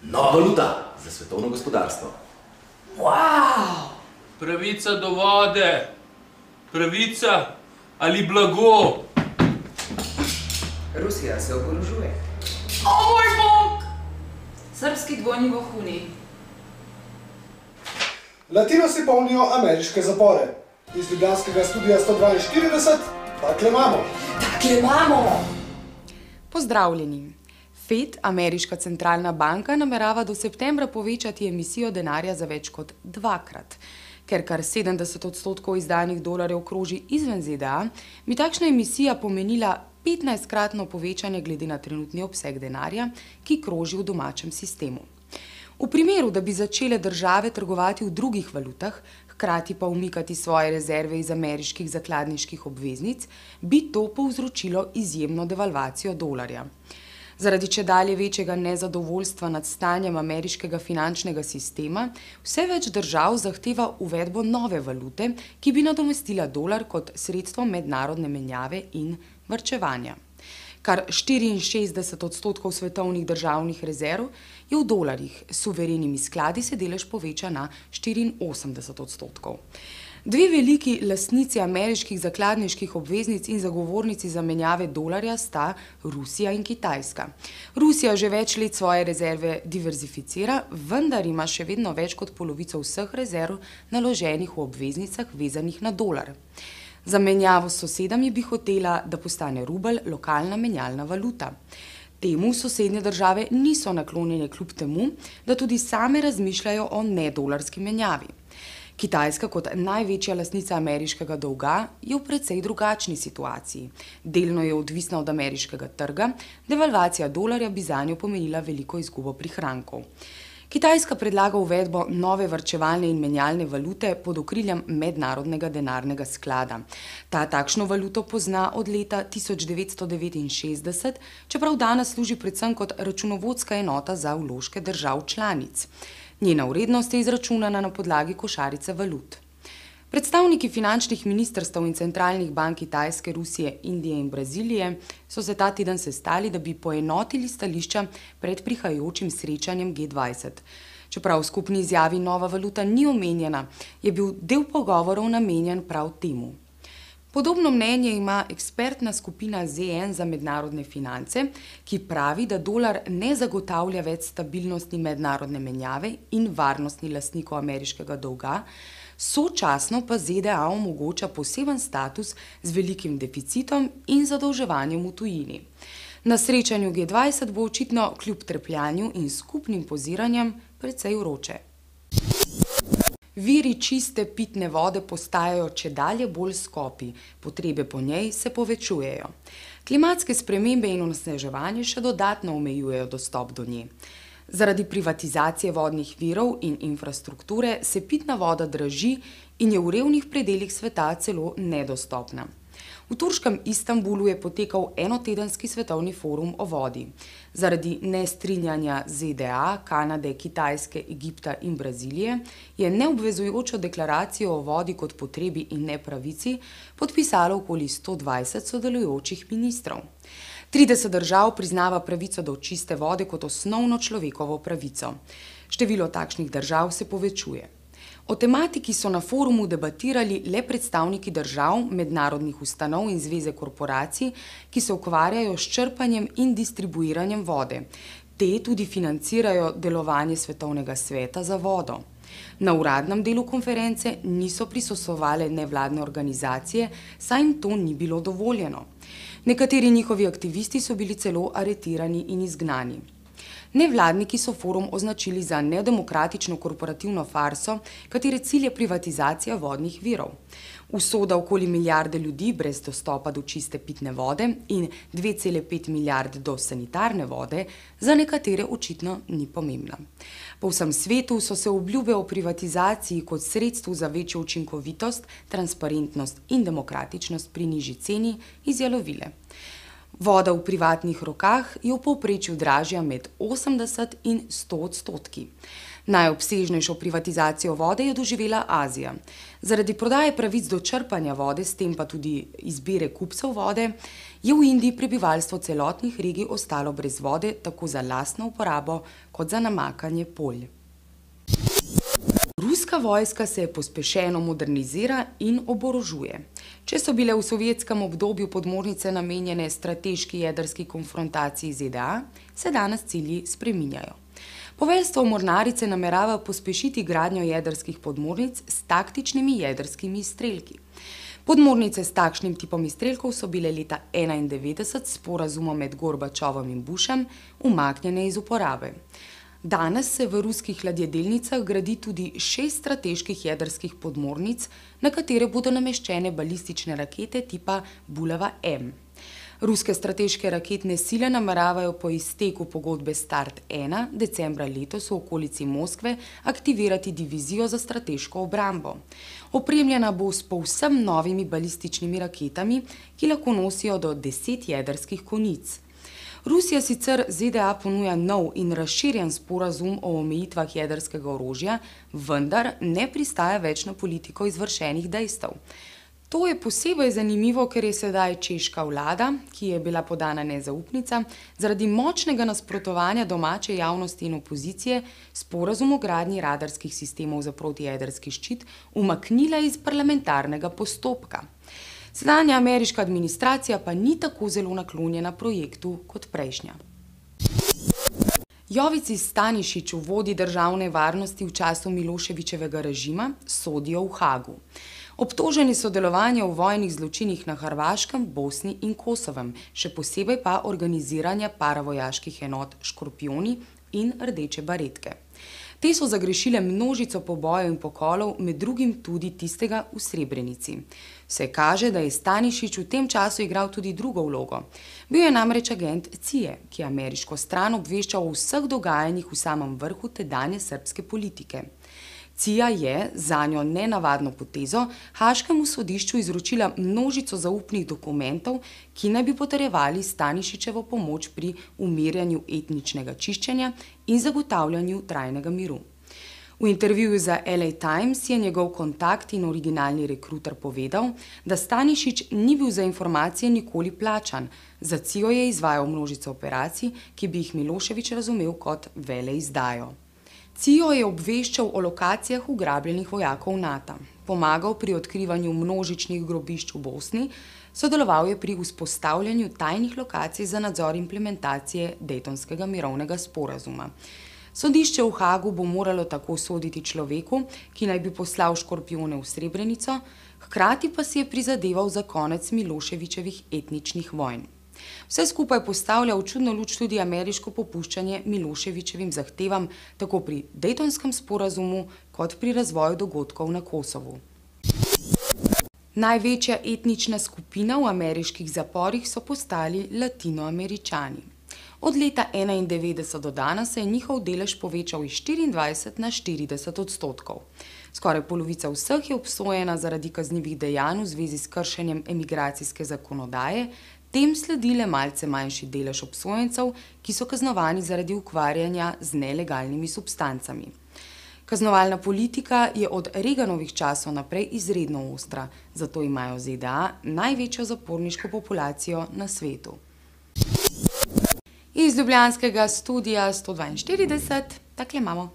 Nova valuta za svetovno gospodarstvo. Wow! Pravica do vode, pravica ali blago. Rusija se oborožuje. O moj bog! Srbski dvojni vohuni. Latinosi polnijo ameriške zapore. Iz ljubljanskega studija 142, takle imamo. Pozdravljeni. FED, ameriška centralna banka, namerava do septembra povečati emisijo denarja za več kot dvakrat. Ker kar 70% izdanih dolarjev kroži izven ZDA, bi takšna emisija pomenila 15-kratno povečanje glede na trenutni obseg denarja, ki kroži v domačem sistemu. V primeru, da bi začele države trgovati v drugih valutah, hkrati pa umikati svoje rezerve iz ameriških zakladniških obveznic, bi to povzročilo izjemno devalvacijo dolarja. Zaradi čedalje večjega nezadovoljstva nad stanjem ameriškega finančnega sistema, vse več držav zahteva uvedbo nove valute, ki bi nadomestila dolar kot sredstvo mednarodne menjave in varčevanja. Kar 64% svetovnih državnih rezerv je v dolarjih, s suverenimi skladi se delež poveča na 84%. Dve veliki lastnici ameriških zakladniških obveznic in zagovornici zamenjave dolarja sta Rusija in Kitajska. Rusija že več let svoje rezerve diverzificira, vendar ima še vedno več kot polovico vseh rezerv naloženih v obveznicah vezanih na dolar. Za menjavo s sosedami bi hotela, da postane rubelj lokalna menjalna valuta. Temu sosednje države niso naklonjene kljub temu, da tudi same razmišljajo o nedolarski menjavi. Kitajska kot največja lastnica ameriškega dolga je v precej drugačni situaciji. Delno je odvisna od ameriškega trga, devalvacija dolarja bi zanjo pomenila veliko izgubo prihrankov. Kitajska predlaga uvedbo nove varčevalne in menjalne valute pod okriljem Mednarodnega denarnega sklada. Ta takšno valuto pozna od leta 1969, čeprav danes služi predvsem kot računovodska enota za vložke držav članic. Njena vrednost je izračunana na podlagi košarice valut. Predstavniki finančnih ministrstev in centralnih bank Kitajske, Rusije, Indije in Brazilije so se ta teden sestali, da bi poenotili stališča pred prihajajočim srečanjem G20. Čeprav v skupni izjavi nova valuta ni omenjena, je bil del pogovorov namenjen prav temu. Podobno mnenje ima ekspertna skupina ZN za mednarodne finance, ki pravi, da dolar ne zagotavlja več stabilnosti mednarodne menjave in varnosti lastnikov ameriškega dolga, sočasno pa ZDA omogoča poseben status z velikim deficitom in zadolževanjem v tujini. Na srečanju G20 bo očitno kljub trepljanju in skupnim poziranjem precej vroče. Viri čiste pitne vode postajajo čedalje bolj skopi, potrebe po njej se povečujejo. Klimatske spremembe in onesnaževanje še dodatno omejujejo dostop do nje. Zaradi privatizacije vodnih virov in infrastrukture se pitna voda draži in je v revnih predelih sveta celo nedostopna. V turškem Istanbulu je potekal enotedenski svetovni forum o vodi. Zaradi nestrinjanja ZDA, Kanade, Kitajske, Egipta in Brazilije je neobvezujočo deklaracijo o vodi kot potrebi in ne pravici podpisalo okoli 120 sodelujočih ministrov. 30 držav priznava pravico do čiste vode kot osnovno človekovo pravico. Število takšnih držav se povečuje. O tematiki so na forumu debatirali le predstavniki držav, mednarodnih ustanov in zveze korporacij, ki se ukvarjajo s črpanjem in distribuiranjem vode. Te tudi financirajo delovanje Svetovnega sveta za vodo. Na uradnem delu konference niso prisostvovale nevladne organizacije, saj jim to ni bilo dovoljeno. Nekateri njihovi aktivisti so bili celo aretirani in izgnani. Nevladniki so forum označili za nedemokratično korporativno farso, katere cilj je privatizacija vodnih virov. Usoda okoli milijarde ljudi brez dostopa do čiste pitne vode in 2,5 milijarde do sanitarne vode za nekatere očitno ni pomembna. Po vsem svetu so se obljube o privatizaciji kot sredstvu za večjo učinkovitost, transparentnost in demokratičnost pri nižji ceni izjalovile. Voda v privatnih rokah je v povprečju dražja med 80 in 100%. Najobsežnejšo privatizacijo vode je doživela Azija. Zaradi prodaje pravic do črpanja vode, s tem pa tudi izbire kupcev vode, je v Indiji prebivalstvo celotnih regij ostalo brez vode tako za lastno uporabo kot za namakanje polj. Ruska vojska se pospešeno modernizira in oborožuje. Če so bile v sovjetskem obdobju podmornice namenjene strateški jedrski konfrontaciji ZDA, se danes cilji spreminjajo. Poveljstvo mornarice namerava pospešiti gradnjo jedrskih podmornic s taktičnimi jedrskimi izstrelki. Podmornice s takšnim tipom izstrelkov so bile leta 1991 s sporazumom med Gorbačovom in Bushem umaknjene iz uporabe. Danes se v ruskih ladjedelnicah gradi tudi 6 strateških jedrskih podmornic, na katere bodo nameščene balistične rakete tipa Bulava M. Ruske strateške raketne sile nameravajo po izteku pogodbe Start 1 decembra letos v okolici Moskve aktivirati divizijo za strateško obrambo. Opremljena bo s povsem novimi balističnimi raketami, ki lahko nosijo do 10 jedrskih konic. Rusija sicer ZDA ponuja nov in razširjen sporazum o omejitvah jedrskega orožja, vendar ne pristaja več na politiko izvršenih dejstev. To je posebej zanimivo, ker je sedaj češka vlada, ki je bila podana nezaupnica, zaradi močnega nasprotovanja domače javnosti in opozicije sporazum o gradnji radarskih sistemov za protijedrski ščit umaknila iz parlamentarnega postopka. Sedanja ameriška administracija pa ni tako zelo naklonjena projektu kot prejšnja. Jovici Stanišić, vodji državne varnosti v času Miloševićevega režima, sodijo v Hagu. Obtoženi sodelovanja v vojnih zločinih na Hrvaškem, Bosni in Kosovem, še posebej pa organiziranja paravojaških enot Škorpijoni in Rdeče baretke. Te so zagrešile množico pobojev in pokolov, med drugim tudi tistega v Srebrenici. Vse kaže, da je Stanišić v tem času igral tudi drugo vlogo. Bil je namreč agent CIA, ki je ameriško stran obveščal o vseh dogajanjih v samem vrhu tedanje srbske politike. CIA je, zanjo nenavadno potezo, Haaškemu sodišču izročila množico zaupnih dokumentov, ki naj bi potrjevali Stanišićevo pomoč pri umirjanju etničnega čiščenja in zagotavljanju trajnega miru. V intervjuju za LA Times je njegov kontakt in originalni rekruter povedal, da Stanišić ni bil za informacije nikoli plačan, za CIA je izvajal množico operacij, ki bi jih Milošević razumel kot veleizdajo. CIA je obveščal o lokacijah ugrabljenih vojakov NATO, pomagal pri odkrivanju množičnih grobišč v Bosni, sodeloval je pri vzpostavljanju tajnih lokacij za nadzor implementacije Dejtonskega mirovnega sporazuma. Sodišče v Hagu bo moralo tako soditi človeku, ki naj bi poslal škorpijone v Srebrenico, hkrati pa si je prizadeval za konec Miloševićevih etničnih vojn. Vse skupaj postavlja v čudno luč tudi ameriško popuščanje Miloševićevim zahtevam tako pri Dejtonskem sporazumu kot pri razvoju dogodkov na Kosovu. Največja etnična skupina v ameriških zaporih so postali Latinoameričani. Od leta 1991 do danes se je njihov delež povečal iz 24 na 40%. Skoraj polovica vseh je obsojena zaradi kaznivih dejanj v zvezi s kršenjem emigracijske zakonodaje, tem sledi le malce manjši delež obsojencev, ki so kaznovani zaradi ukvarjanja z nelegalnimi substancami. Kaznovalna politika je od Reaganovih časov naprej izredno ostra, zato imajo ZDA največjo zaporniško populacijo na svetu. Iz ljubljanskega studia 142, takle imamo.